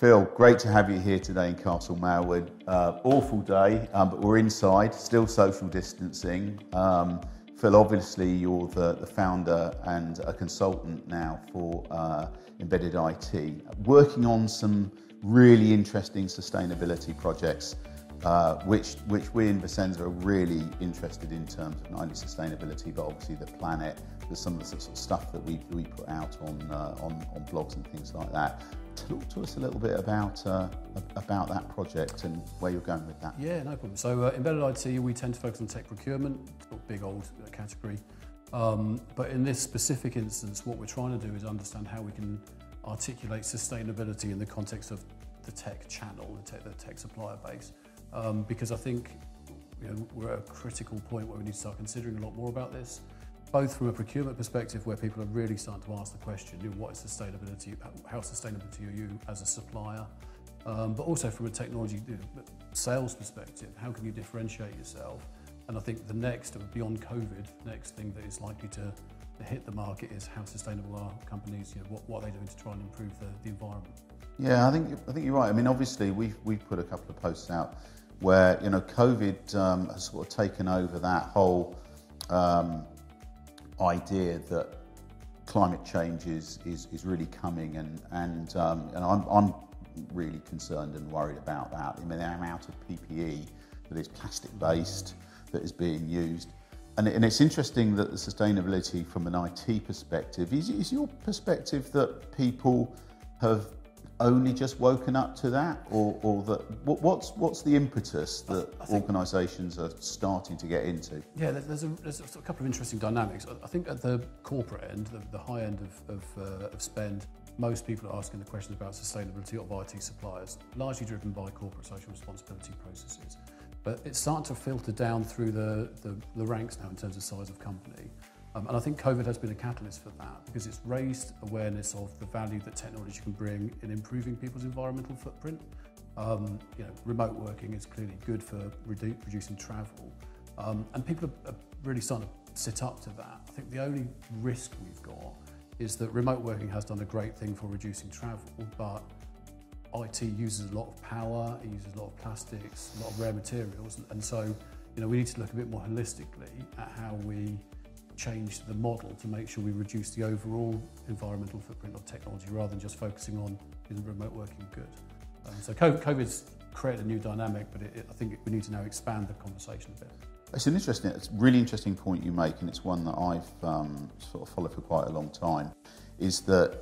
Phil, great to have you here today in Castle Malwood. Awful day, but we're inside, still social distancing. Phil, obviously you're the founder and a consultant now for embedded IT, working on some really interesting sustainability projects, which we in Vissensa are really interested in terms of not only sustainability, but obviously the planet. There's some of the sort of stuff that we put out on blogs and things like that. Talk to us a little bit about that project and where you're going with that. Yeah, no problem. So embedded IT, we tend to focus on tech procurement, big old category. But in this specific instance, what we're trying to do is understand how we can articulate sustainability in the context of the tech channel, the tech supplier base. Because I think we're at a critical point where we need to start considering a lot more about this, both from a procurement perspective where people are really starting to ask the question, what is sustainability, how sustainable are you as a supplier, but also from a technology sales perspective, how can you differentiate yourself? And I think the next, beyond COVID, next thing that is likely to hit the market is how sustainable are companies, what are they doing to try and improve the environment? Yeah, I think you're right. I mean, obviously we've put a couple of posts out where COVID has sort of taken over that whole idea that climate change is really coming, and I'm really concerned and worried about that. I mean, the amount of PPE that is plastic based that is being used, and it's interesting that the sustainability from an IT perspective is your perspective that people have only just woken up to that, or that what's the impetus that organisations are starting to get into? Yeah, there's a couple of interesting dynamics. I think at the corporate end, the high end of spend, most people are asking the questions about sustainability of IT suppliers, largely driven by corporate social responsibility processes. But it's starting to filter down through the ranks now in terms of size of company. And I think COVID has been a catalyst for that, because it's raised awareness of the value that technology can bring in improving people's environmental footprint. Remote working is clearly good for reducing travel, and people are really starting to sit up to that. I think the only risk we've got is that remote working has done a great thing for reducing travel, but IT uses a lot of power, it uses a lot of plastics, a lot of rare materials, and so we need to look a bit more holistically at how we change the model to make sure we reduce the overall environmental footprint of technology rather than just focusing on is remote working good. So COVID's created a new dynamic, but I think we need to now expand the conversation a bit. It's a really interesting point you make, and it's one that I've sort of followed for quite a long time, is that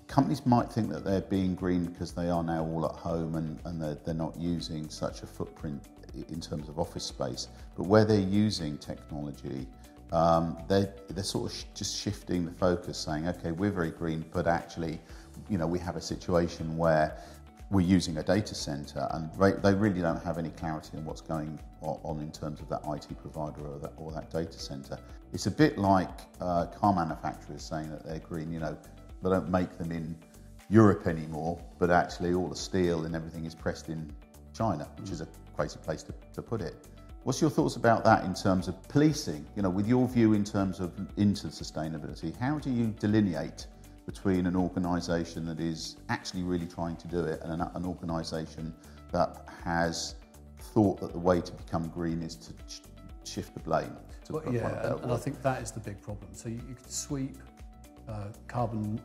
companies might think that they're being green because they are now all at home and they're not using such a footprint in terms of office space, but where they're using technology, they're sort of just shifting the focus, saying, okay, we're very green, but actually, we have a situation where we're using a data center, and they really don't have any clarity on what's going on in terms of that IT provider or that data center. It's a bit like car manufacturers saying that they're green. They don't make them in Europe anymore, but actually all the steel and everything is pressed in China, which is a crazy place to put it. What's your thoughts about that in terms of policing? With your view in terms of into sustainability, how do you delineate between an organisation that is actually really trying to do it and an organisation that has thought that the way to become green is to shift the blame? And I think that is the big problem. So you could sweep carbon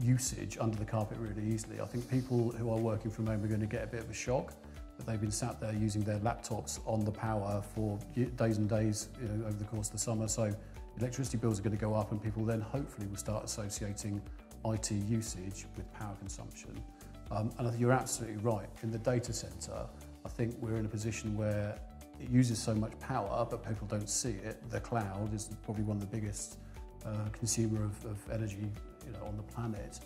usage under the carpet really easily. I think people who are working from home are going to get a bit of a shock that they've been sat there using their laptops on the power for days and days over the course of the summer. So electricity bills are going to go up, and people then hopefully will start associating IT usage with power consumption. And I think you're absolutely right. In the data center, I think we're in a position where it uses so much power, but people don't see it. The cloud is probably one of the biggest consumer of energy on the planet.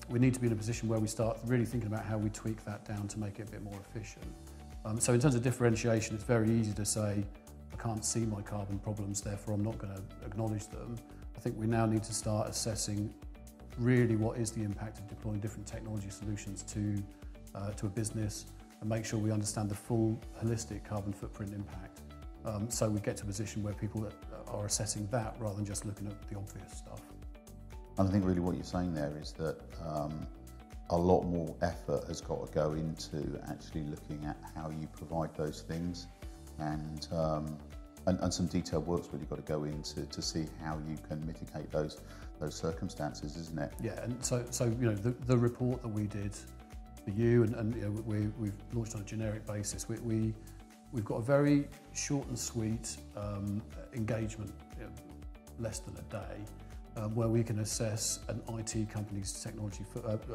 We need to be in a position where we start really thinking about how we tweak that down to make it a bit more efficient. So in terms of differentiation, it's very easy to say, I can't see my carbon problems, therefore I'm not going to acknowledge them. I think we now need to start assessing really what is the impact of deploying different technology solutions to a business, and make sure we understand the full holistic carbon footprint impact. So we get to a position where people are assessing that rather than just looking at the obvious stuff. And I think really what you're saying there is that a lot more effort has got to go into actually looking at how you provide those things, and some detailed work's really got to go into to see how you can mitigate those circumstances, isn't it? Yeah, and so the report that we did for you, and we've launched on a generic basis. We've got a very short and sweet engagement, less than a day, where we can assess an IT company's technology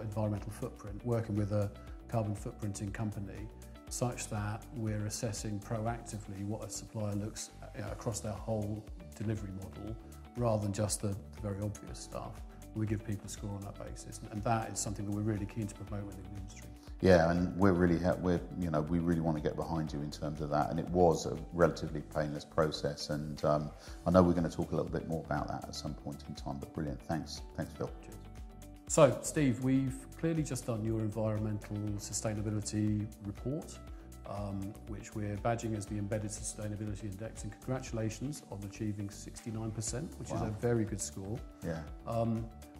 environmental footprint, working with a carbon footprinting company, such that we're assessing proactively what a supplier looks across their whole delivery model, rather than just the very obvious stuff. We give people a score on that basis, and that is something that we're really keen to promote within the industry. Yeah, and we really want to get behind you in terms of that, and it was a relatively painless process, and I know we're going to talk a little bit more about that at some point in time, but brilliant. Thanks Phil. Cheers. So Steve, we've clearly just done your environmental sustainability report, which we're badging as the Embedded Sustainability Index, and congratulations on achieving 69%, which is a very good score. Yeah.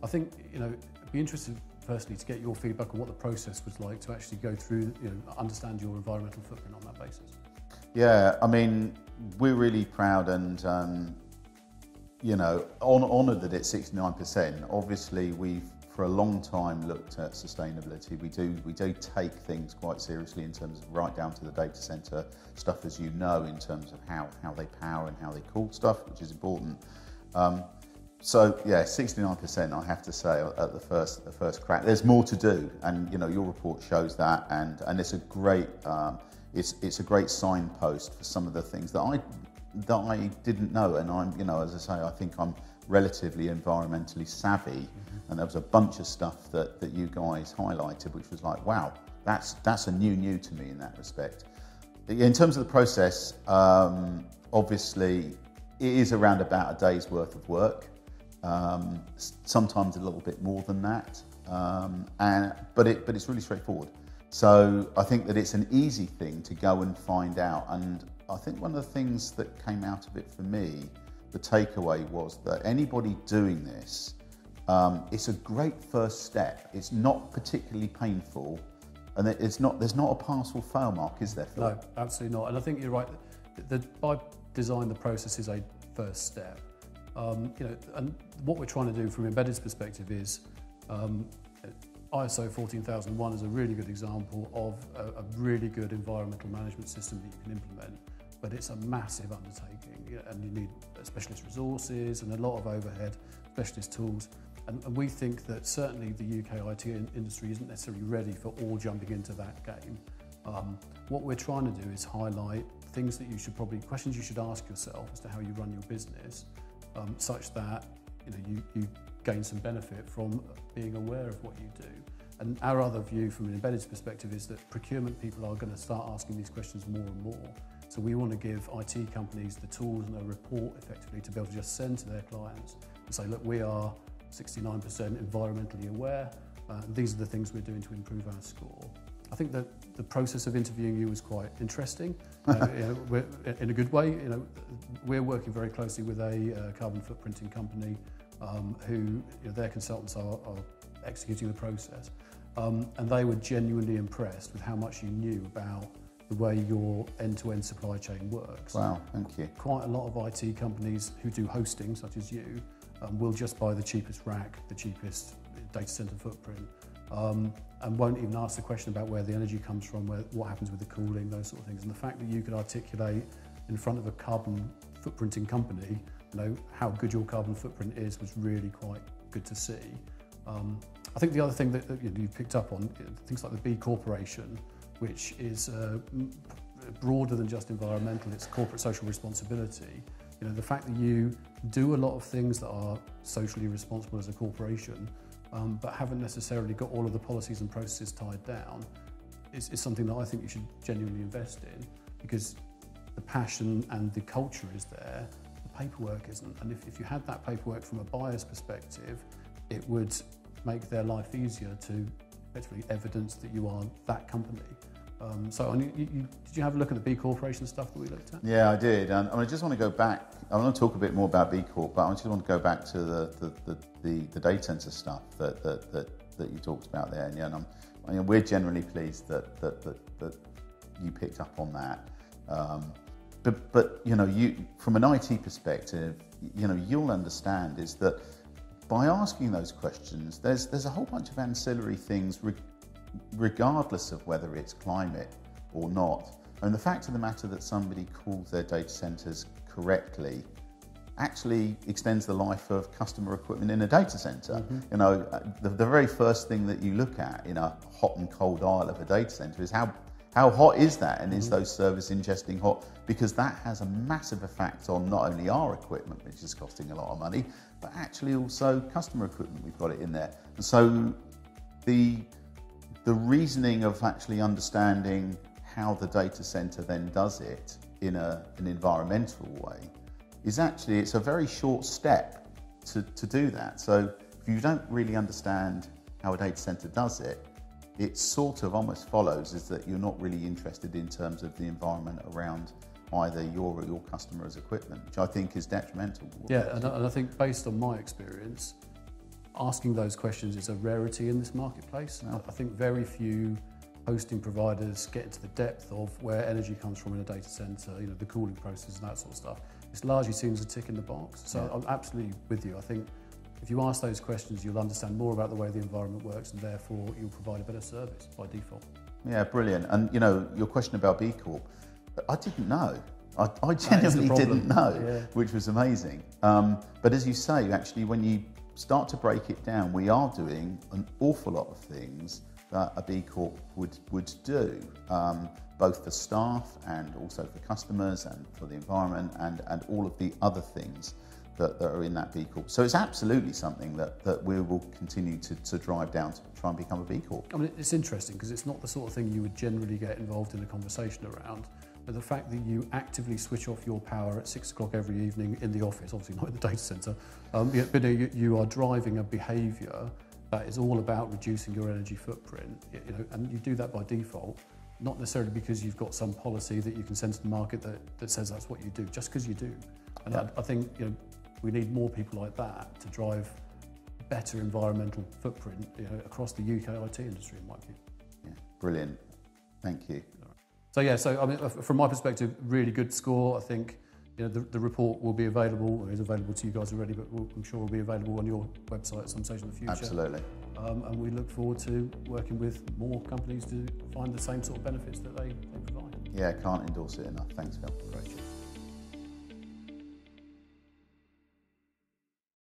I think, it'd be interesting firstly to get your feedback on what the process was like to actually go through, understand your environmental footprint on that basis. Yeah, I mean, we're really proud and, honoured that it's 69%. Obviously, we've for a long time looked at sustainability. We do take things quite seriously in terms of right down to the data centre stuff, as you know, in terms of how they power and how they cool stuff, which is important. So yeah, 69%, I have to say, at the first crack. There's more to do, and your report shows that, and it's a great it's a great signpost for some of the things that I didn't know, and I'm as I say, I think I'm relatively environmentally savvy, and there was a bunch of stuff that you guys highlighted, which was like, wow, that's a new to me in that respect. In terms of the process, obviously it is around about a day's worth of work. Sometimes a little bit more than that, but it's really straightforward. So I think that it's an easy thing to go and find out, and I think one of the things that came out of it for me, the takeaway was that anybody doing this, it's a great first step. It's not particularly painful, and there's not a pass or fail mark, is there, Phil? No, absolutely not. And I think you're right. By design, the process is a first step. And what we're trying to do from Embedded's perspective is ISO 14001 is a really good example of a really good environmental management system that you can implement, but it's a massive undertaking, and you need specialist resources and a lot of overhead, specialist tools. And we think that certainly the UK IT industry isn't necessarily ready for all jumping into that game. What we're trying to do is highlight things that questions you should ask yourself as to how you run your business, such that you gain some benefit from being aware of what you do. And our other view from an Embedded's perspective is that procurement people are going to start asking these questions more and more. So we want to give IT companies the tools and a report effectively to be able to just send to their clients and say, look, we are 69% environmentally aware, and these are the things we're doing to improve our score. I think that the process of interviewing you was quite interesting, we're, in a good way. We're working very closely with a carbon footprinting company who their consultants are executing the process, and they were genuinely impressed with how much you knew about the way your end-to-end supply chain works. Wow, thank you. Quite a lot of IT companies who do hosting, such as you, will just buy the cheapest rack, the cheapest data center footprint, and won't even ask the question about where the energy comes from, what happens with the cooling, those sort of things. And the fact that you could articulate in front of a carbon footprinting company, how good your carbon footprint is, was really quite good to see. I think the other thing that you picked up on, things like the B Corporation, which is broader than just environmental, it's corporate social responsibility. The fact that you do a lot of things that are socially responsible as a corporation, but haven't necessarily got all of the policies and processes tied down, is something that I think you should genuinely invest in, because the passion and the culture is there, the paperwork isn't. And if you had that paperwork from a buyer's perspective, it would make their life easier to effectively evidence that you are that company. Did you have a look at the B Corporation stuff that we looked at? Yeah, I did. And I just want to go back. I want to talk a bit more about B Corp, but I just want to go back to the data center stuff that that you talked about there. And we're generally pleased that you picked up on that. But you from an IT perspective, you'll understand is that by asking those questions, there's a whole bunch of ancillary things, regardless of whether it's climate or not. And the fact of the matter that somebody calls their data centres correctly actually extends the life of customer equipment in a data centre. The very first thing that you look at in a hot and cold aisle of a data centre is how hot is that, and is those servers ingesting hot? Because that has a massive effect on not only our equipment, which is costing a lot of money, but actually also customer equipment. We've got it in there. And so the reasoning of actually understanding how the data center then does it in an environmental way is actually, it's a very short step to do that. So if you don't really understand how a data center does it, it sort of almost follows is that you're not really interested in terms of the environment around either your or your customer's equipment, which I think is detrimental. Yeah, and I think based on my experience, asking those questions is a rarity in this marketplace. Yeah. I think very few hosting providers get into the depth of where energy comes from in a data center, the cooling process and that sort of stuff. It largely seems a tick in the box. So yeah. I'm absolutely with you. I think if you ask those questions, you'll understand more about the way the environment works, and therefore you'll provide a better service by default. Yeah, brilliant. And your question about B Corp, I didn't know. I genuinely didn't know, yeah. Which was amazing. But as you say, actually, when you start to break it down, we are doing an awful lot of things that a B Corp would do, both for staff and also for customers and for the environment and all of the other things that are in that B Corp. So it's absolutely something that we will continue to drive down to try and become a B Corp. I mean, it's interesting because it's not the sort of thing you would generally get involved in a conversation around, but the fact that you actively switch off your power at 6 o'clock every evening in the office, obviously not in the data centre, but you are driving a behaviour that is all about reducing your energy footprint, and you do that by default, not necessarily because you've got some policy that you can send to the market that says that's what you do, just because you do. And yeah. I think we need more people like that to drive better environmental footprint across the UK IT industry, in my view. Yeah, brilliant. Thank you. So I mean, from my perspective, really good score. I think the report will be available, or is available to you guys already, but I'm sure will be available on your website at some stage in the future. Absolutely. And we look forward to working with more companies to find the same sort of benefits that they provide. Yeah, can't endorse it enough. Thanks, Phil. Great.